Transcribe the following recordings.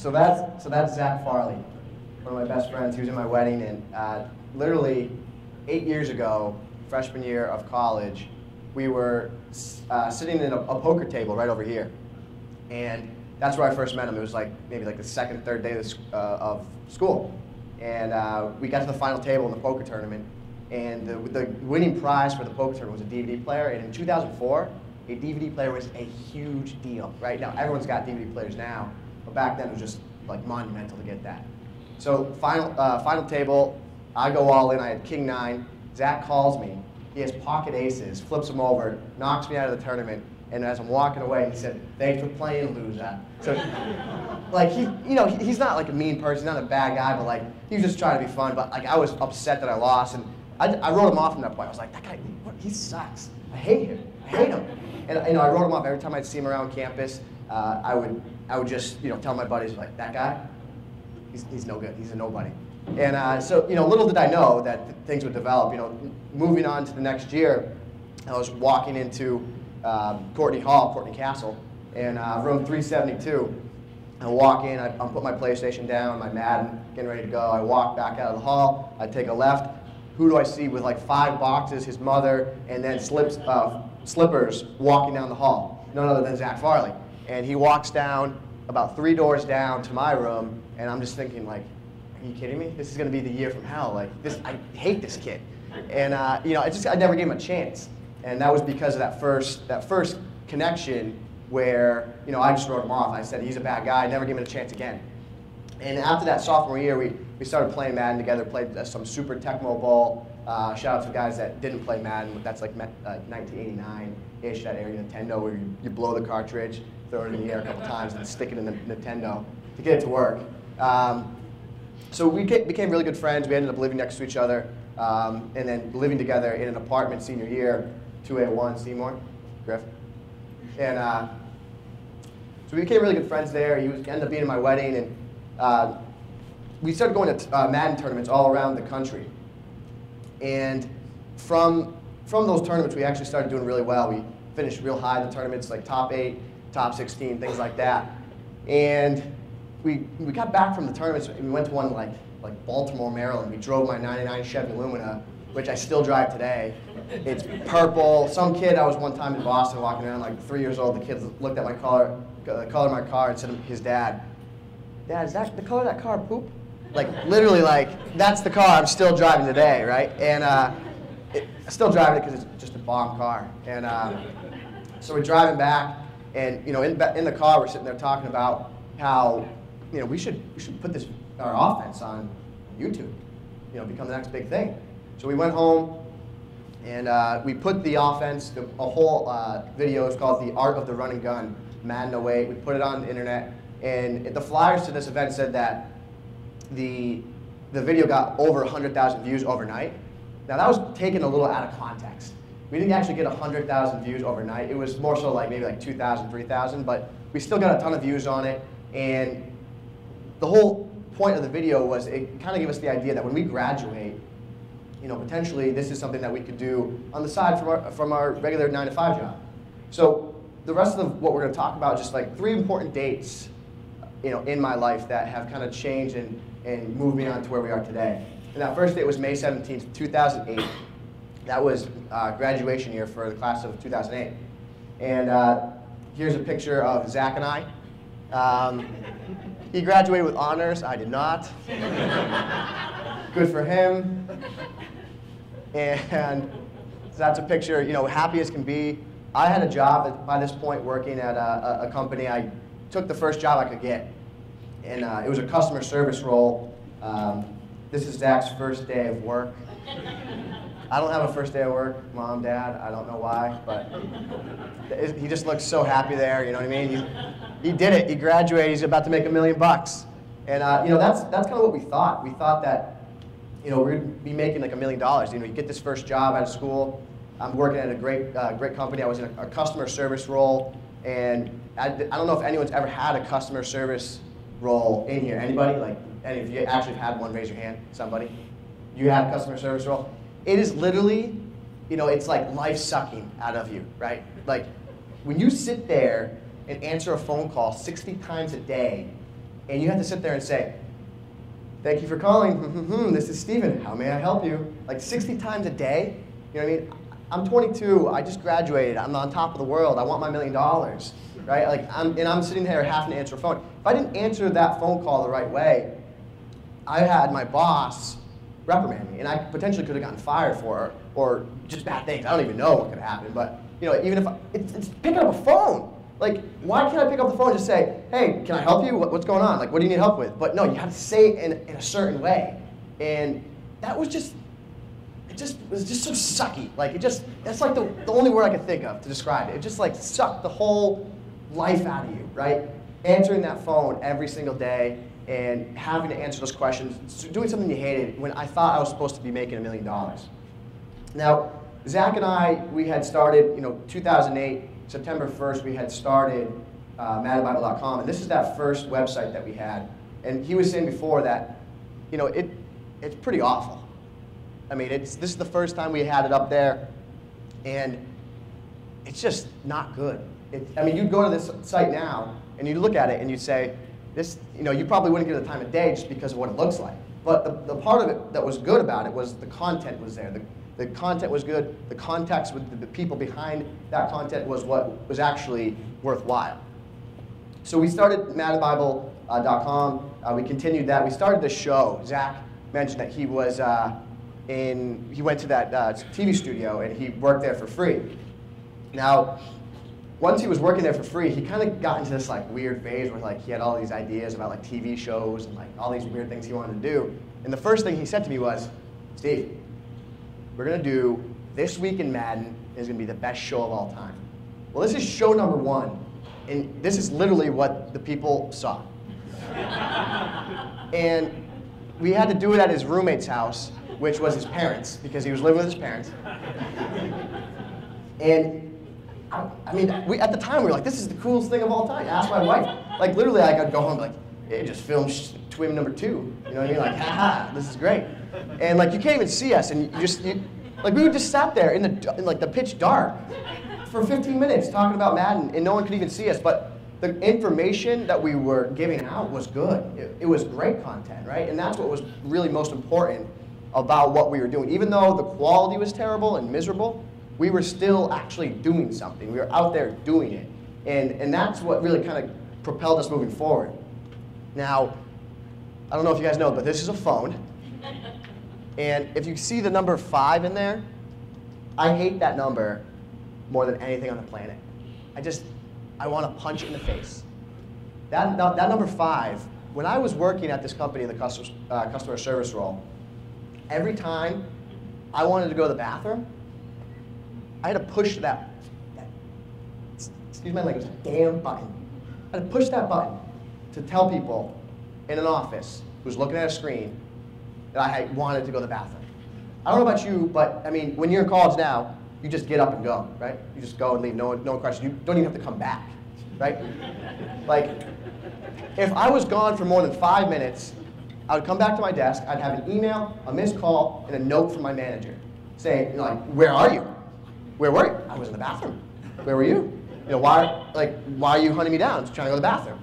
that's Zach Farley, one of my best friends. He was in my wedding, and literally 8 years ago, freshman year of college, we were sitting in a poker table right over here, and that's where I first met him. It was like maybe like the second, third day of school, and we got to the final table in the poker tournament, and the winning prize for the poker tournament was a DVD player. And in 2004, a DVD player was a huge deal. Right now, everyone's got DVD players now, but back then it was just like monumental to get that. So final table, I go all in. I had king 9. Zach calls me. He has pocket aces, flips them over, knocks me out of the tournament. And as I'm walking away, he said, "Thanks for playing, loser." So, like he's not like a mean person, he's not a bad guy, but like he was just trying to be fun. But like I was upset that I lost, and I wrote him off from that point. I was like, that guy, he sucks. I hate him. I hate him. And I wrote him off every time I'd see him around campus. I would just tell my buddies like, that guy, he's no good. He's a nobody. And so little did I know that things would develop. Moving on to the next year, I was walking into Courtney Castle, and room 372. I walk in, I put my PlayStation down, my Madden, getting ready to go. I walk back out of the hall, I take a left. Who do I see with like 5 boxes, his mother, and then slippers walking down the hall? None other than Zach Farley. And he walks down about 3 doors down to my room, and I'm just thinking like, are you kidding me? This is going to be the year from hell. Like this, I hate this kid. And I never gave him a chance. And that was because of that first connection where I just wrote him off. I said he's a bad guy. I never gave him a chance again. And after that sophomore year, we started playing Madden together. Played some Super Tecmo Bowl. Shout out to guys that didn't play Madden. That's like 1989-ish, that area Nintendo where you blow the cartridge, throw it in the air a couple times, and stick it in the Nintendo to get it to work. So we became really good friends. We ended up living next to each other, and then living together in an apartment senior year, 2A1 Seymour, Griff. And so we became really good friends there. He ended up being in my wedding, and we started going to Madden tournaments all around the country. And from those tournaments, we actually started doing really well. We finished real high in the tournaments, like top 8, top 16, things like that. And we got back from the tournaments, and we went to one like Baltimore, Maryland. We drove my '99 Chevy Lumina, which I still drive today. It's purple. Some kid, I was one time in Boston walking around, like 3 years old. The kid looked at the color of my car and said to his dad, "Dad, is that the color of that car poop?" Like literally, like that's the car I'm still driving today, right? And I'm still driving it because it's just a bomb car. And so we're driving back, and in the car we're sitting there talking about how we should put our offense on YouTube, become the next big thing. So we went home, and we put the offense, a whole video is called The Art of the Run and Gun, Madden 08. We put it on the internet, and the flyers to this event said that the video got over 100,000 views overnight. Now that was taken a little out of context. We didn't actually get 100,000 views overnight. It was more so like maybe like 2,000, 3,000, but we still got a ton of views on it. And the whole point of the video was it kind of gave us the idea that when we graduate, potentially this is something that we could do on the side from our regular 9-to-5 job. So the rest of what we're going to talk about, just like 3 important dates, in my life that have kind of changed and moved me on to where we are today. And that first date was May 17th, 2008. That was graduation year for the class of 2008. And here's a picture of Zach and I. He graduated with honors. I did not. Good for him. And so that's a picture, happy as can be. I had a job by this point working at a company. I took the first job I could get. And it was a customer service role. This is Zach's first day of work. I don't have a first day of work, Mom, Dad, I don't know why, but he just looks so happy there, you know what I mean? He did it, he graduated, he's about to make $1 million. And that's kind of what we thought. We thought that, we're gonna be making like $1 million. You get this first job out of school. I'm working at a great company. I was in a customer service role, and I don't know if anyone's ever had a customer service role in here. Anybody? Like, any of you actually have had one, raise your hand. Somebody? You had a customer service role? It is literally, it's like life sucking out of you, right? Like, when you sit there and answer a phone call 60 times a day, And you have to sit there and say, thank you for calling. This is Steven. How may I help you? Like 60 times a day. You know what I mean? I'm 22. I just graduated. I'm on top of the world. I want my $1 million. Right? Like I'm sitting there having to answer a phone. If I didn't answer that phone call the right way, I had my boss reprimand me, and I potentially could have gotten fired for it, or just bad things. I don't even know what could have happened. But even if it's picking up a phone. Like, why can't I pick up the phone and just say, hey, can I help you? What's going on? Like, what do you need help with? But no, you have to say it in a certain way. And that was just, it was just so sucky. Like, that's like the only word I could think of to describe it. It just like sucked the whole life out of you, right? Answering that phone every single day and having to answer those questions, doing something you hated when I thought I was supposed to be making $1 million. Now, Zach and I, we had started, 2008, September 1st, we had started maddenbible.com, and this is that first website that we had. And he was saying before that, it's pretty awful. I mean, this is the first time we had it up there, and it's just not good. You'd go to this site now, and you'd look at it, and you'd say, you probably wouldn't give it the time of day just because of what it looks like. But the part of it that was good about it was the content was there. The content was good. The context with the people behind that content was what was actually worthwhile. So we started maddenbible.com. We continued that. We started the show. Zach mentioned that he was he went to that TV studio and he worked there for free. Now, once he was working there for free, he kind of got into this like weird phase where he had all these ideas about like TV shows and like all these weird things he wanted to do. And the first thing he said to me was, Steve, we're going to do This Week in Madden is going to be the best show of all time. Well, this is show number 1, and this is literally what the people saw. And we had to do it at his roommate's house, which was his parents, because he was living with his parents. And at the time, we were like, this is the coolest thing of all time. Ask my wife. Like, literally, I'd go home and be like, hey, just filmed twin number 2. You know what I mean? Like, haha, this is great. And like, you can't even see us, and we would just sat there in the pitch dark for 15 minutes talking about Madden, and no one could even see us. But the information that we were giving out was good. It was great content, right? And that's what was really most important about what we were doing. Even though the quality was terrible and miserable, we were still actually doing something. We were out there doing it. And that's what really kind of propelled us moving forward. Now, I don't know if you guys know, but this is a phone. And if you see the number 5 in there, I hate that number more than anything on the planet. I want to punch it in the face. That number 5, when I was working at this company in the customer service role, every time I wanted to go to the bathroom, I had to push that excuse my language, damn button. I had to push that button to tell people in an office who's looking at a screen that I wanted to go to the bathroom. I don't know about you, but when you're in college now, you just get up and go, right? You just go and leave, no one questions. You don't even have to come back, right? Like, if I was gone for more than 5 minutes, I would come back to my desk, I'd have an email, a missed call, and a note from my manager saying, where are you? Where were you? I was in the bathroom. Where were you? Why are you hunting me down? Just trying to go to the bathroom.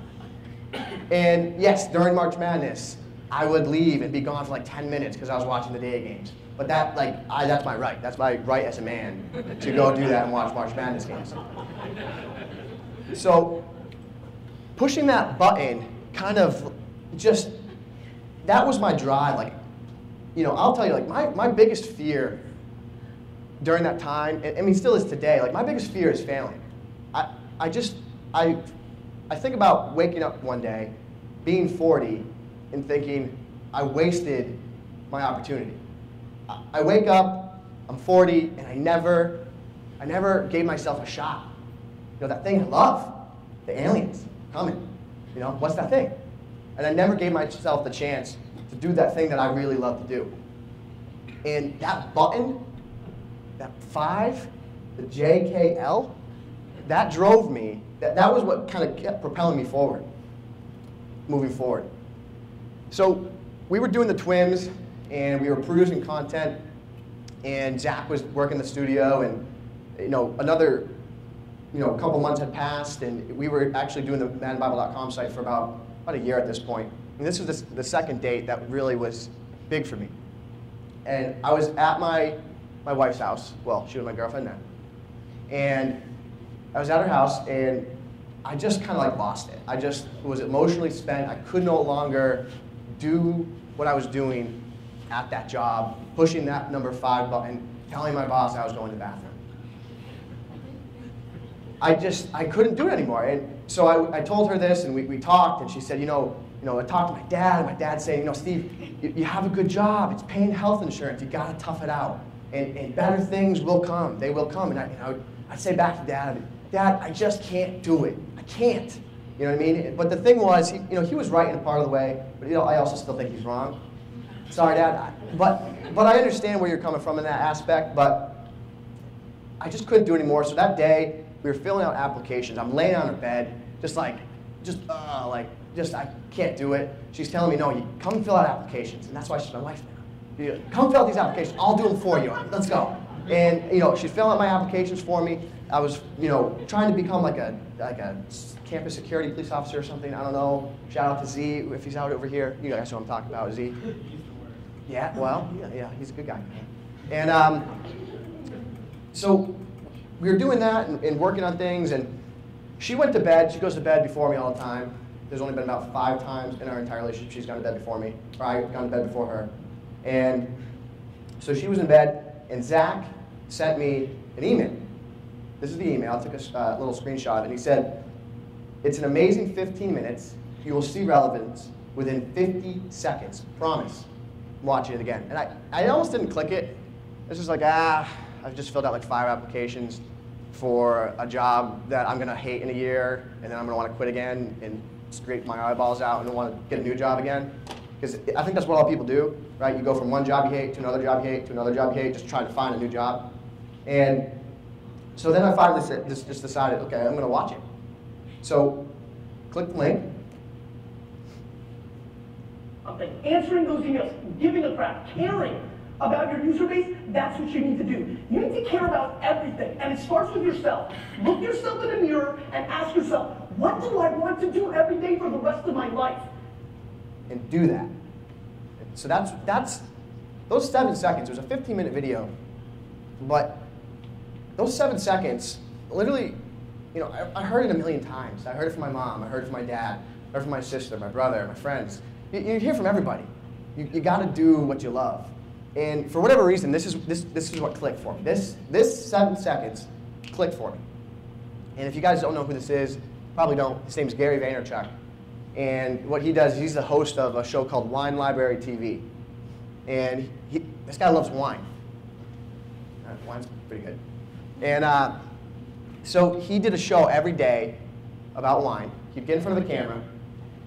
And yes, during March Madness, I would leave and be gone for like 10 minutes because I was watching the day games. But that's my right. That's my right as a man to go do that and watch March Madness games. So pushing that button kind of just, that was my drive. I'll tell you, my biggest fear during that time, and still is today, my biggest fear is failing. I think about waking up one day, being 40, and thinking, I wasted my opportunity. I wake up, I'm 40, and I never gave myself a shot. That thing I love, the aliens coming. What's that thing? And I never gave myself the chance to do that thing that I really love to do. And that button, that 5, the JKL, that drove me. That was what kind of kept propelling me forward, moving forward. So we were doing the Twims, and we were producing content, and Zach was working the studio, and a couple months had passed, and we were actually doing the maddenbible.com site for about about a year at this point. And this was the second date that really was big for me. And I was at my wife's house. Well, she was my girlfriend then. And I was at her house, and I just kind of like lost it. I just was emotionally spent. I could no longer do what I was doing at that job, pushing that number 5 button, telling my boss I was going to the bathroom. I couldn't do it anymore. And so I told her this, and we talked, and she said, I talked to my dad, and my dad saying, Steve, you have a good job. It's paying health insurance. You got to tough it out. And better things will come. They will come. And I'd say back to Dad, Dad, I just can't do it. I can't. You know what I mean? But the thing was, he was right in a part of the way, but I also still think he's wrong. Sorry, Dad. But I understand where you're coming from in that aspect, but I just couldn't do it anymore. So that day, we were filling out applications. I'm laying on her bed, I can't do it. She's telling me, no, you come fill out applications. And that's why she's my wife now. Come fill out these applications. I'll do them for you. Let's go. And she's filling out my applications for me. I was trying to become like a campus security police officer or something. I don't know. Shout out to Z if he's out over here. You guys know what I'm talking about, Z. Yeah, well, yeah, he's a good guy. And so we were doing that and working on things, and she went to bed. She goes to bed before me all the time. There's only been about 5 times in our entire relationship she's gone to bed before me, or I've gone to bed before her. And so she was in bed, and Zach sent me an email. This is the email. I took a little screenshot, and he said, "It's an amazing 15 minutes. You will see relevance within 50 seconds. Promise." I'm watching it again. And I almost didn't click it. It's just like, I've just filled out like 5 applications for a job that I'm going to hate in a year, and then I'm going to want to quit again and scrape my eyeballs out and want to get a new job again. Because I think that's what all people do, right? You go from one job you hate to another job you hate to another job you hate, just trying to find a new job. And so then I finally just decided, okay, I'm going to watch it. So click the link. Answering those emails, giving a crap, caring about your user base, that's what you need to do. You need to care about everything, and it starts with yourself. Look yourself in the mirror and ask yourself, what do I want to do every day for the rest of my life? And do that. So that's those 7 seconds. It was a 15-minute video, but those 7 seconds, literally, I heard it a million times. I heard it from my mom. I heard it from my dad. I heard it from my sister, my brother, my friends. You hear from everybody. You got to do what you love. And for whatever reason, this is what clicked for me. This 7 seconds clicked for me. And if you guys don't know who this is, probably don't. His name is Gary Vaynerchuk. And what he does, he's the host of a show called Wine Library TV. And this guy loves wine. Wine's pretty good. And so he did a show every day about wine. He'd get in front of the camera,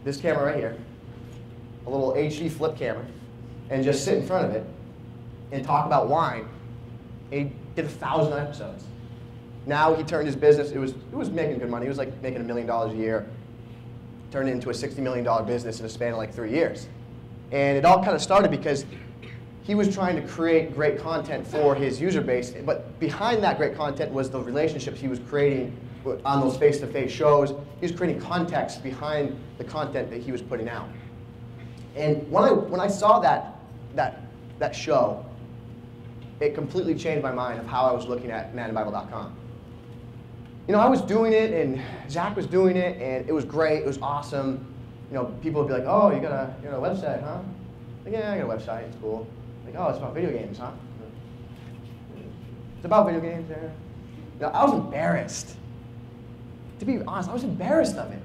this camera right here, a little HD flip camera, and just sit in front of it and talk about wine. And he did 1,000 episodes. Now he turned his business, it was making good money. He was like making $1 million a year. Turned it into a $60 million business in a span of like 3 years. And it all kind of started because he was trying to create great content for his user base, but behind that great content was the relationships he was creating on those face-to-face shows. He was creating context behind the content that he was putting out. And when I saw that show, it completely changed my mind of how I was looking at manandbible.com. I was doing it, and Zach was doing it, and it was great. It was awesome. People would be like, "Oh, you got a website, huh?" Like, "Yeah, I got a website. It's cool." Like, "Oh, it's about video games, huh?" It's about video games, yeah. I was embarrassed. To be honest, I was embarrassed of it,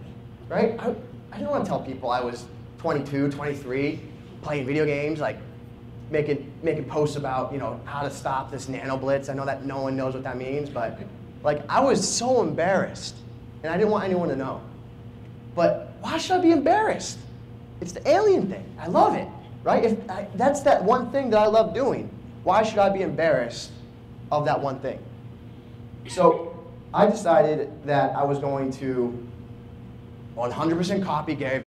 right? I didn't want to tell people I was 22, 23, playing video games, like making posts about how to stop this nano blitz. I know that no one knows what that means, but I was so embarrassed, and I didn't want anyone to know. But why should I be embarrassed? It's the alien thing. I love it, right? That's that one thing that I love doing. Why should I be embarrassed of that one thing? So I decided that I was going to 100% copy Gary